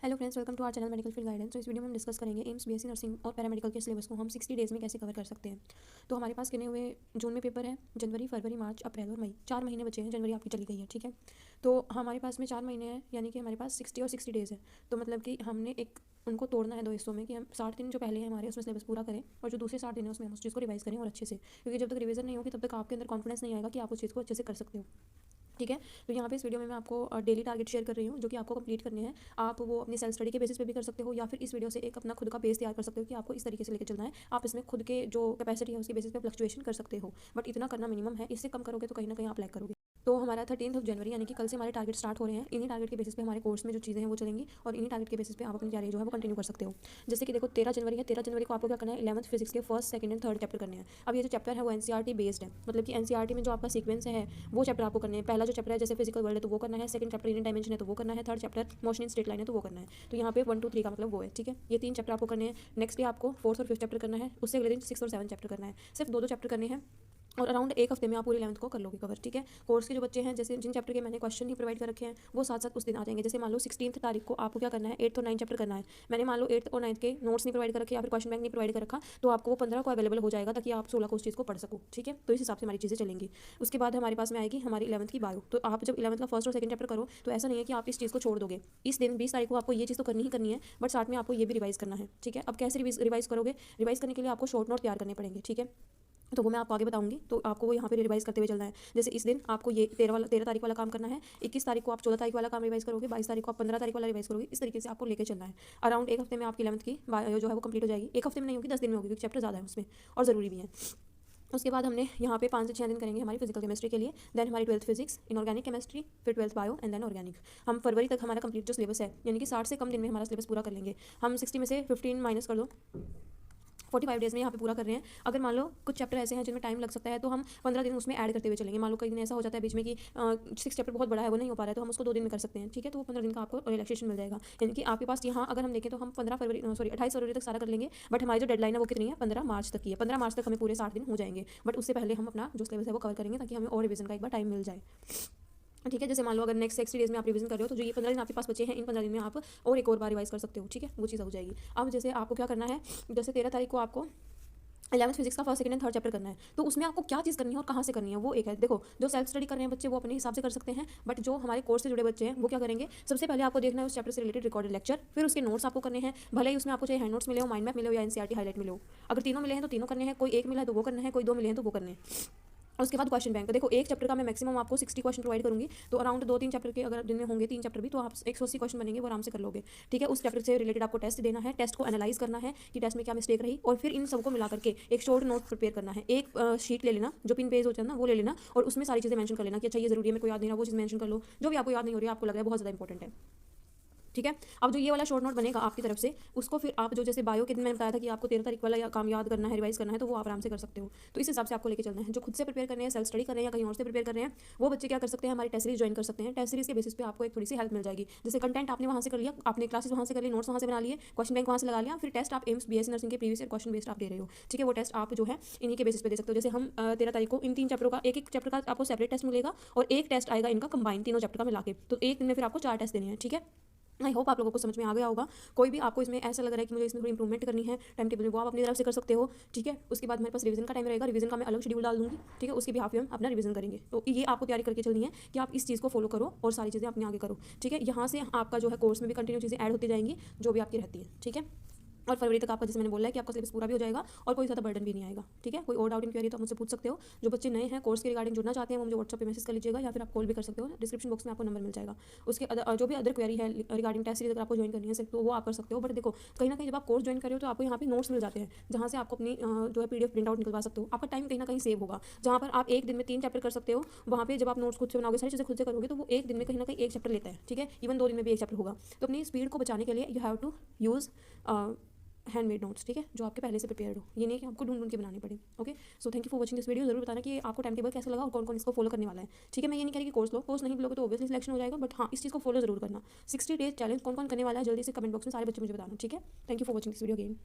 Hello friends, welcome to our channel medical field guidance. तो इस video में हम डिस्कस करेंगे एम्स बीएससी नर्सिंग और पैरामेडिकल के सिलेबस को हम 60 डेज़ में कैसे कवर कर सकते हैं। तो हमारे पास कितने हुए जून में पेपर है, जनवरी, फरवरी, मार्च, अप्रैल और मई, 4 महीने बचे हैं। जनवरी आपकी चली गई है, ठीक है। तो हमारे पास में 4 महीने हैं, यानी कि हमारे पास 60 और 60 डेज़ है। तो मतलब कि हमने एक उनको तोड़ना है दो हिस्सों में कि हम 60 दिन जो पहले हैं हमारे उसमें सिलेबस पूरा करें, और जो दूसरे 60 दिन है उसमें हम उस चीज़ को रिवाइज करें और अच्छे से, क्योंकि जब तक रिवीजन नहीं होगी तब तक आपके अंदर कॉन्फिडेंस नहीं आएगा कि आप उस चीज़ को अच्छे से कर सकते हो, ठीक है। तो यहाँ पे इस वीडियो में मैं आपको डेली टारगेट शेयर कर रही हूँ जो कि आपको कंप्लीट करने हैं। आप वो अपनी सेल्फ स्टडी के बेसिस पे भी कर सकते हो, या फिर इस वीडियो से एक अपना खुद का बेस तैयार कर सकते हो कि आपको इस तरीके से लेकर चलना है। आप इसमें खुद के जो कैपेसिटी है उसके बेसिस पे फ्लक्चुएशन कर सकते हो, बट इतना करना मिनिमम है। इससे कम करोगे तो कहीं ना कहीं आप लैग करोगे। तो हमारा 13 जनवरी यानी कि कल से हमारे टारगेट स्टार्ट हो रहे हैं। इन्हीं टारगेट के बेसिस पे हमारे कोर्स में जो चीज़ें हैं वो चलेंगी, और इन्हीं टारगेट के बेसिस पे आप अपनी तैयारी जो है वो कंटिन्यू कर सकते हो। जैसे कि देखो 13 जनवरी है, 13 जनवरी को आपको क्या करना है, 11th फिजिक्स के first, second and third chapter करने हैं। अब ये जो चैप्टर है वो एनसीईआरटी बेस्ड है, मतलब कि एनसीईआरटी में जो आपका सीक्वेंस है वो चैप्टर आपको करने हैं। पहला जो चैप्टर है जैसे फिजिकल वर्ल्ड है तो वो करना है, सेकंड चैप्टर यूनिट डायमेंशन है तो वो करना है, third chapter motion in straight line है तो वो करना है। तो यहाँ पे 1 2 3 का मतलब वो है, ठीक है। ये 3 चैप्टर आपको करने हैं। नेक्स्ट डे आपको 4th और 5th चैप्टर करना है, उससे अगले दिन 6th और 7th चैप्टर करना है। सिर्फ 2 चैप्टर करने हैं, और अराउंड एक हफ्ते में आप पूरी 11th को कर लोगे कवर, ठीक है। कोर्स के जो बच्चे हैं, जैसे जिन चैप्टर के मैंने क्वेश्चन ही प्रोवाइड कर रखे हैं वो साथ साथ उस दिन आ जाएंगे। जैसे मान लो 16 तारीख को आपको क्या करना है, 8th और 9th चैप्टर करना है। मैंने मान लो 8th और 9th के नोट्स नहीं प्रोवाइड कर रखे या फिर क्वेश्चन बैंक नहीं प्रोवाइड कर रखा, तो आपको वो 15 को अवेलेबल हो जाएगा ताकि आप 16 को उस चीज़ को पढ़ सको, ठीक है। तो इस हिसाब से हमारी चीज़ें चलेंगी। उसके बाद हमारे पास में आएगी हमारी 11th की बायो। तो आप जब 11th का फर्स्ट और सेकंड चैप्टर करो तो ऐसा नहीं है कि आप इस चीज़ को छोड़ दोगे। इस दिन 20 तारीख को आपको ये चीज़ तो करनी ही करनी है, बट साथ में आपको ये भी रिवाइज करना है, ठीक है। अब कैसे रिवाइज करोगे, रिवाइज करने के लिए आपको शॉर्ट नोट तैयार करने पड़ेंगे, ठीक है। तो वो मैं आपको आगे बताऊंगी। तो आपको वो यहाँ पे रिवाइज करते हुए चलना है। जैसे इस दिन आपको ये 13 तारीख वाला काम करना है, 21 तारीख को आप 14 तारीख वाला काम रिवाइज करोगे, 22 तारीख को आप 15 तारीख वाला रिवाइज करोगे। इस तरीके से आपको लेके चलना है। अराउंड एक हफ्ते में आपकी 11th की जो है वो कंप्लीट हो जाएगी। एक हफ्ते में नहीं होगी, 10 दिन में होगी, क्योंकि चैप्टर ज़्यादा है उसमें और ज़रूरी भी है। उसके बाद हमने यहाँ पे 5 से 6 दिन करेंगे हमारी फिजिकल केमिस्ट्री के लिए, देन हमारी 12th फिजिक्स, इनऑर्गेनिक केमिस्ट्री, फिर 12th bio and then organic. हम फरवरी तक हमारा कंप्लीट जो सिलेबस है, यानी कि 60 से कम दिन में हमारा सिलेबस पूरा कर लेंगे। हम 60 में से 15 माइनस कर दो, 45 डेज़ में यहाँ पे पूरा कर रहे हैं। अगर मान लो कुछ चैप्टर ऐसे हैं जिनमें टाइम लग सकता है तो हम 15 दिन उसमें ऐड करते हुए चलेंगे। मान लो कई दिन ऐसा हो जाता है बीच में कि 6 चैप्टर बहुत बड़ा है, वो नहीं हो पा रहा है, तो हम उसको 2 दिन में कर सकते हैं, ठीक है। तो वो 15 दिन का आपको रिलैक्सेशन मिल जाएगा। यानी कि आपके पास यहाँ अगर हम देखें तो हम 28 फरवरी तक सारा कर लेंगे, बट हमारी जो डेडलाइन है वो कितनी है, 15 मार्च तक की है। 15 मार्च तक हमें पूरे 60 दिन हो जाएंगे, बट उससे पहले हम अपना जो सिलेबस है वो कवर करेंगे ताकि हमें और रिविजन का एक बार टाइम मिल जाए, ठीक है। जैसे मान लो अगर नेक्स्ट 60 डेज़ में आप रिवीजन कर रहे हो तो जो ये 15 दिन आपके पास बचे हैं, इन 15 दिन में आप और एक और बार रिवाइज कर सकते हो, ठीक है। वो चीज़ हो जाएगी। अब जैसे आपको क्या करना है, जैसे 13 तारीख को आपको 11th फिजिक्स का first, second and third chapter करना है, तो उसमें आपको क्या चीज़ करनी है और कहाँ से करनी है वो एक है। देखो जो सेल्फ स्टडी कर रहे हैं बच्चे वो अपने हिसाब से कर सकते हैं, बट जो हमारे कोर्स से जुड़े बच्चे हैं वो क्या करेंगे, सबसे पहले आपको देखना है उस चैप्टर से रिलेटेड रिकॉर्डेड लेक्चर, फिर उसके नोट्स आपको करने हैं। भले ही उसमें आपको चाहे हैंड नोट्स मिले हो, माइंड मैप मिले हो या एनसीईआरटी हाईलाइट मिले हो। अगर तीनों मिले हैं तो तीनों करने हैं, कोई एक मिला है तो वो करना है, कोई 2 मिले हैं तो वो करने हैं। उसके बाद क्वेश्चन बैंक, देखो एक चैप्टर का मैं मैक्सिमम आपको 60 क्वेश्चन प्रोवाइड करूंगी, तो अराउंड 2-3 चैप्टर के अगर दिन में होंगे 3 चैप्टर भी, तो आप 180 क्वेश्चन बनेंगे, वो आराम से कर लोगे, ठीक है। उस चैप्टर से रिलेटेड आपको टेस्ट देना है, टेस्ट को एनालाइज करना है कि टेस्ट में क्या मिस्टेक रही, और फिर इन सबको मिला करके एक शॉर्ट नोट प्रिपेयर करना है। एक शीट ले लेना, जो पिन पेज होता है ना वो ले लेना, और उसमें सारी चीज़ें मेंशन कर लेना कि अच्छा ये जरूरी है, मेरे को याद नहीं रहा, वो चीज़ मेंशन कर लो। जो भी आपको याद नहीं हो रही है, आपको लग रहा है बहुत ज़्यादा इंपॉर्टेंट है, ठीक है। अब जो ये वाला शॉर्ट नोट बनेगा आपकी तरफ से, उसको फिर आप जो जैसे बायो के दिन मैंने बताया था कि आपको 13 तारीख वाला या काम याद करना है, रिवाइज करना है, तो वो आप आराम से कर सकते हो। तो इस हिसाब से आपको लेके चलना है। जो खुद से प्रिपेयर कर रहे हैं, सेल्फ स्टडी कर रहे हैं या कहीं और से प्रिपेयर कर रहे हैं, वो बच्चे क्या कर सकते हैं, हमारी टेस्ट सीरीज ज्वाइन कर सकते हैं। टेस्ट सीरीज के बेसिस पे आपको एक थोड़ी सी हेल्प मिल जाएगी। जैसे कंटेंट आपने वहाँ से कर लिया, आपने क्लासेस वहाँ से कर ली, नोट्स वहाँ से बना लिए, क्वेश्चन बैंक वहाँ से लगा लिया, फिर टेस्ट आप एम्स बीएससी नर्सिंग के प्रीवियस ईयर क्वेश्चन बेस्ड आप दे रहे हो, ठीक है। वो टेस्ट आप जो है इन्हीं के बेसिस पे दे सकते हो। जैसे हम 13 तारीख को इन 3 चैप्टरों का एक चैप्टर का आपको सेपरेट टेस्ट मिलेगा, और एक टेस्ट आएगा इनका कंबाइन तीनों चैप्टर का मिला के, तो एक दिन में फिर आपको 4 टेस्ट देने हैं, ठीक है। आई होप आप लोगों को समझ में आ गया होगा। कोई भी आपको इसमें ऐसा लग रहा है कि मुझे इसमें थोड़ी इंप्रूवमेंट करनी है टाइम टेबल में, वो आप अपनी तरफ से कर सकते हो, ठीक है। उसके बाद मेरे पास रिवीजन का टाइम रहेगा, रिवीजन का मैं अलग शेड्यूल डाल दूंगी, ठीक है। उसके भी आप हम अपना रिवीजन करेंगे। तो ये आपको तैयारी करके चलनी है कि आप इस चीज़ को फॉलो करो और सारी चीज़ें अपने आगे करो, ठीक है। यहाँ से आपका जो है कोर्स में भी कंटिन्यू चीज़ें ऐड होती जाएंगी जो भी आपकी रहती है, ठीक है। और फरवरी तक आपका, जैसे मैंने बोला है कि आपका सिलेबस पूरा भी हो जाएगा और कोई ज़्यादा बर्डन भी नहीं आएगा, ठीक है। कोई और डाउट इंक्वायरी तो आप मुझसे पूछ सकते हो। जो बच्चे नए हैं कोर्स के रिगार्डिंग जुड़ना चाहते हैं वो मुझे व्हाट्सएप पे मैसेज कर लीजिएगा, या फिर आप कॉल भी कर सकते हो। डिस्क्रिप्शन बॉक्स में आपको नंबर मिल जाएगा। उसके जो भी अदर क्वेरी है रिगार्डिंग टेस्ट सीरीज अगर आपको ज्वाइन करनी है सिर्फ, तो वो आप कर सकते हो। बट देखो कहीं ना कहीं जब आप कोर्स ज्वाइन कर रहे हो तो आपको यहाँ पे नोट्स मिल जाते हैं, जहाँ से आपको अपनी जो है पीडीएफ प्रिंट आउट निकलवा सकते हो। आपका टाइम कहीं ना कहीं सेव होगा। जहाँ पर आप एक दिन में 3 चैप्टर कर सकते हो, वहाँ पे जब आप नोट्स खुद से बनाओगे, सारी चीज़ें खुद से करोगे, तो वो एक दिन में कहीं ना कहीं एक चैप्टर लेता है, ठीक है। इवन 2 दिन में भी एक चैप्टर होगा। तो अपनी स्पीड को बचाने के लिए you have to use handmade notes, ठीक है, जो आपके पहले से प्रिपेयर्ड हो। ये नहीं कि आपको ढूंढ के बनाने पड़े। Okay, so thank you for watching this video. जरूर बताना कि आपको टाइम टेबल कैसा लगा और कौन कौन इसको फॉलो करने वाला है, ठीक है। मैं ये नहीं कह रही कि कोर्स लो, कोर्स नहीं लोगे तो ऑब्वियसली सिलेक्शन हो जाएगा, बट हाँ इस चीज़ को फॉलो जरूर करना। 60 डेज चैलेंज कौन कौन करने वाला है जल्दी से कमेंट बॉक्स में सारे बच्चे मुझे बताना, ठीक है। Thank you for watching this video again.